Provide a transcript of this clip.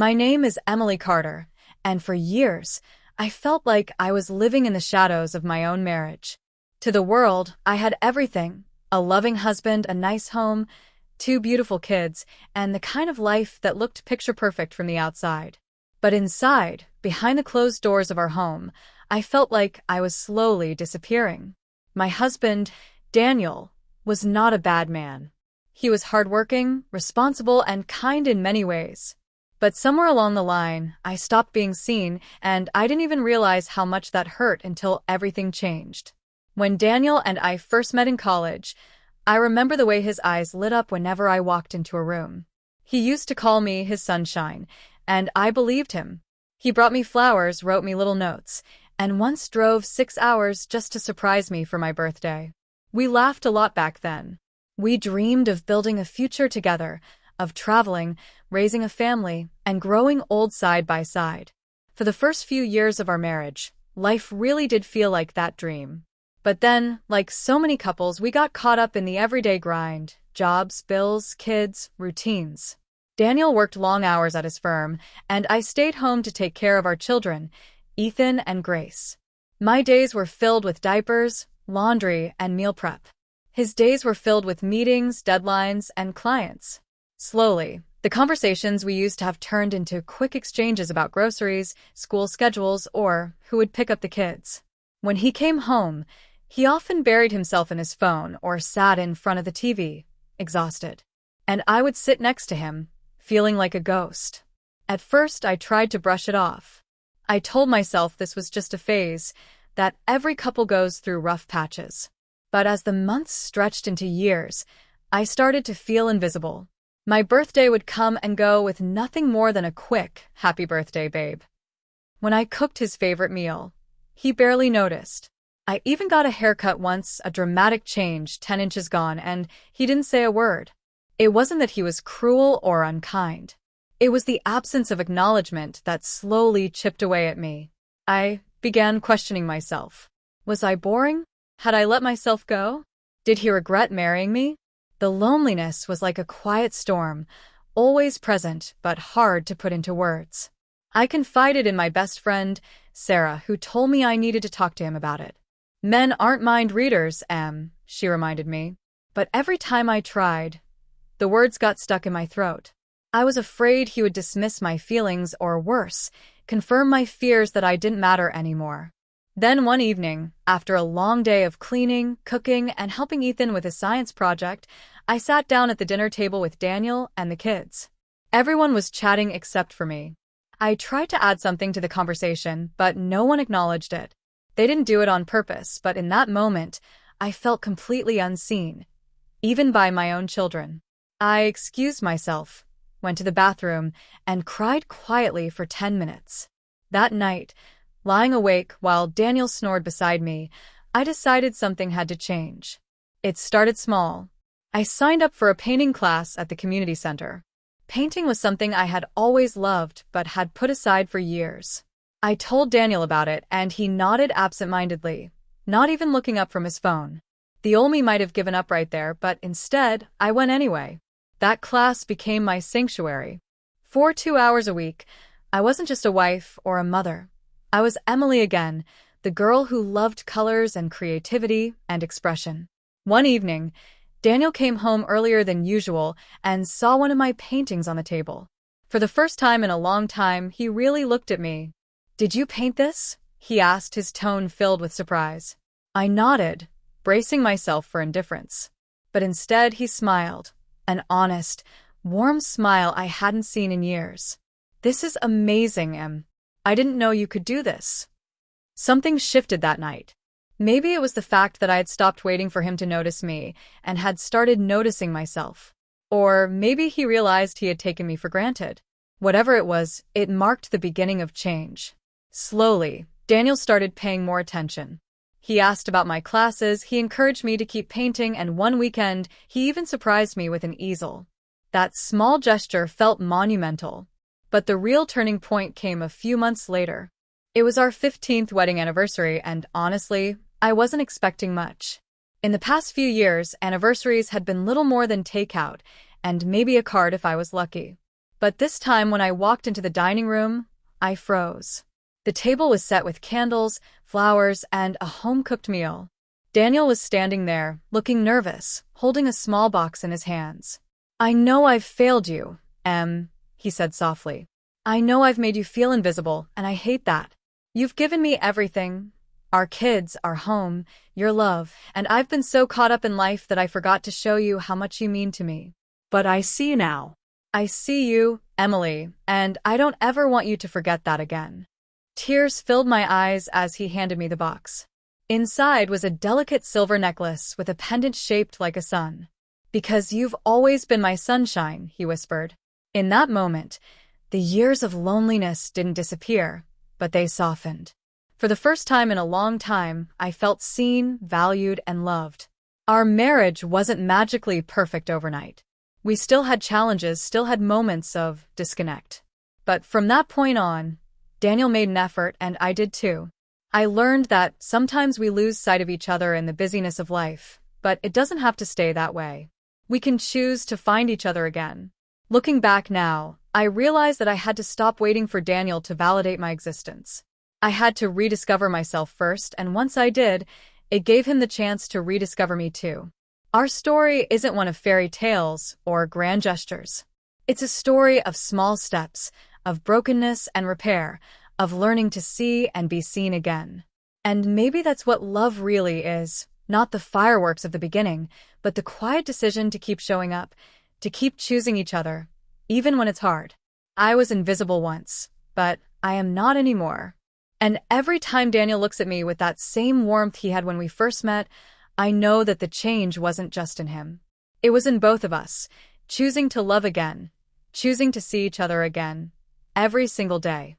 My name is Emily Carter, and for years, I felt like I was living in the shadows of my own marriage. To the world, I had everything: a loving husband, a nice home, two beautiful kids, and the kind of life that looked picture perfect from the outside. But inside, behind the closed doors of our home, I felt like I was slowly disappearing. My husband, Daniel, was not a bad man. He was hardworking, responsible, and kind in many ways. But somewhere along the line, I stopped being seen, and I didn't even realize how much that hurt until everything changed. When Daniel and I first met in college, I remember the way his eyes lit up whenever I walked into a room. He used to call me his sunshine, and I believed him. He brought me flowers, wrote me little notes, and once drove 6 hours just to surprise me for my birthday. We laughed a lot back then. We dreamed of building a future together, of traveling, raising a family, and growing old side by side. For the first few years of our marriage, life really did feel like that dream. But then, like so many couples, we got caught up in the everyday grind: jobs, bills, kids, routines. Daniel worked long hours at his firm, and I stayed home to take care of our children, Ethan and Grace. My days were filled with diapers, laundry, and meal prep. His days were filled with meetings, deadlines, and clients. Slowly, the conversations we used to have turned into quick exchanges about groceries, school schedules, or who would pick up the kids. When he came home, he often buried himself in his phone or sat in front of the TV, exhausted. And I would sit next to him, feeling like a ghost. At first, I tried to brush it off. I told myself this was just a phase, that every couple goes through rough patches. But as the months stretched into years, I started to feel invisible. My birthday would come and go with nothing more than a quick, "Happy birthday, babe." When I cooked his favorite meal, he barely noticed. I even got a haircut once, a dramatic change, 10 inches gone, and he didn't say a word. It wasn't that he was cruel or unkind. It was the absence of acknowledgement that slowly chipped away at me. I began questioning myself. Was I boring? Had I let myself go? Did he regret marrying me? The loneliness was like a quiet storm, always present but hard to put into words. I confided in my best friend, Sarah, who told me I needed to talk to him about it. "Men aren't mind readers, Em," she reminded me. But every time I tried, the words got stuck in my throat. I was afraid he would dismiss my feelings or, worse, confirm my fears that I didn't matter anymore. Then one evening, after a long day of cleaning, cooking, and helping Ethan with his science project, I sat down at the dinner table with Daniel and the kids. Everyone was chatting except for me. I tried to add something to the conversation, but no one acknowledged it. They didn't do it on purpose, but in that moment, I felt completely unseen, even by my own children. I excused myself, went to the bathroom, and cried quietly for 10 minutes. That night, lying awake while Daniel snored beside me, I decided something had to change. It started small. I signed up for a painting class at the community center. Painting was something I had always loved but had put aside for years. I told Daniel about it, and he nodded absent-mindedly, not even looking up from his phone. The old me might have given up right there, but instead, I went anyway. That class became my sanctuary. For 2 hours a week, I wasn't just a wife or a mother. I was Emily again, the girl who loved colors and creativity and expression. One evening, Daniel came home earlier than usual and saw one of my paintings on the table. For the first time in a long time, he really looked at me. "Did you paint this?" he asked, his tone filled with surprise. I nodded, bracing myself for indifference. But instead he smiled, an honest, warm smile I hadn't seen in years. "This is amazing, Em. I didn't know you could do this." Something shifted that night. Maybe it was the fact that I had stopped waiting for him to notice me and had started noticing myself. Or maybe he realized he had taken me for granted. Whatever it was, it marked the beginning of change. Slowly, Daniel started paying more attention. He asked about my classes, he encouraged me to keep painting, and one weekend, he even surprised me with an easel. That small gesture felt monumental. But the real turning point came a few months later. It was our 15th wedding anniversary, and honestly, I wasn't expecting much. In the past few years, anniversaries had been little more than takeout, and maybe a card if I was lucky. But this time when I walked into the dining room, I froze. The table was set with candles, flowers, and a home-cooked meal. Daniel was standing there, looking nervous, holding a small box in his hands. "I know I've failed you, he said softly. "I know I've made you feel invisible, and I hate that. You've given me everything. Our kids, our home, your love, and I've been so caught up in life that I forgot to show you how much you mean to me. But I see you now. I see you, Emily, and I don't ever want you to forget that again." Tears filled my eyes as he handed me the box. Inside was a delicate silver necklace with a pendant shaped like a sun. "Because you've always been my sunshine," he whispered. In that moment, the years of loneliness didn't disappear, but they softened. For the first time in a long time, I felt seen, valued, and loved. Our marriage wasn't magically perfect overnight. We still had challenges, still had moments of disconnect. But from that point on, Daniel made an effort, and I did too. I learned that sometimes we lose sight of each other in the busyness of life, but it doesn't have to stay that way. We can choose to find each other again. Looking back now, I realized that I had to stop waiting for Daniel to validate my existence. I had to rediscover myself first, and once I did, it gave him the chance to rediscover me too. Our story isn't one of fairy tales or grand gestures. It's a story of small steps, of brokenness and repair, of learning to see and be seen again. And maybe that's what love really is, not the fireworks of the beginning, but the quiet decision to keep showing up, to keep choosing each other, even when it's hard. I was invisible once, but I am not anymore. And every time Daniel looks at me with that same warmth he had when we first met, I know that the change wasn't just in him. It was in both of us, choosing to love again, choosing to see each other again, every single day.